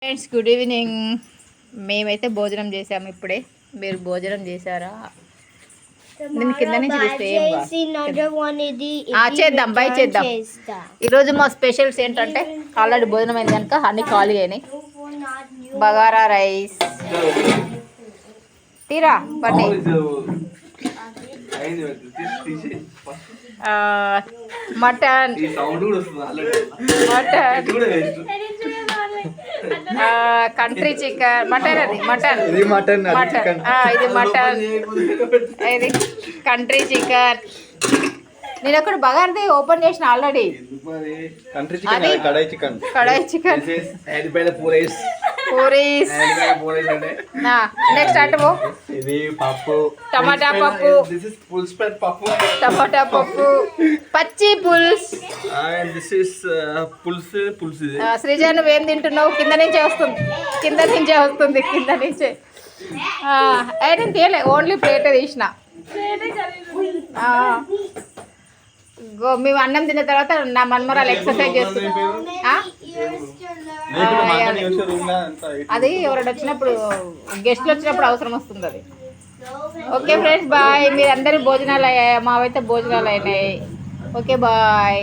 Friends good evening. మేమైతే భోజనం చేసాము ఇప్పుడే. మీరు భోజనం చేశారా? నేను కింద నుంచి చేద్దాం బై చేద్దాం. ఈరోజు మా స్పెషల్స్ ఏంటంటే ఆల్రెడీ భోజనం అయింది కనుక అన్ని ఖాళీ అయినాయి. బగారా రైస్ తీరా పట్టి మటన్ కంట్రీ చికెన్ మటన్ అది మటన్ ఇది మటన్ ఇది కంట్రీ చికెన్. నేను అక్కడ బగారది ఓపెన్ చేసిన ఆల్రెడీ. కడాయి చికెన్ పూరీస్. నెక్స్ట్ అటు టమాటా పప్పు టమాటా పప్పు పచ్చి పులుసు. శ్రీజ నువ్వేం తింటున్నావు? కింద నుంచే వస్తుంది కింద నుంచే. నేను తీయలే, ఓన్లీ ప్లేట్ తీసిన. మేము అన్నం తిన్న తర్వాత నా మన్మరాలు ఎక్సర్సైజ్ చేస్తుంది. అది ఎవరైనా వచ్చినప్పుడు గెస్ట్లు వచ్చినప్పుడు అవసరం వస్తుంది అది. Okay friends bye. మీరు అందరి భోజనాలు అయ్యాయి, మావైతే భోజనాలు అయినాయి. Okay bye.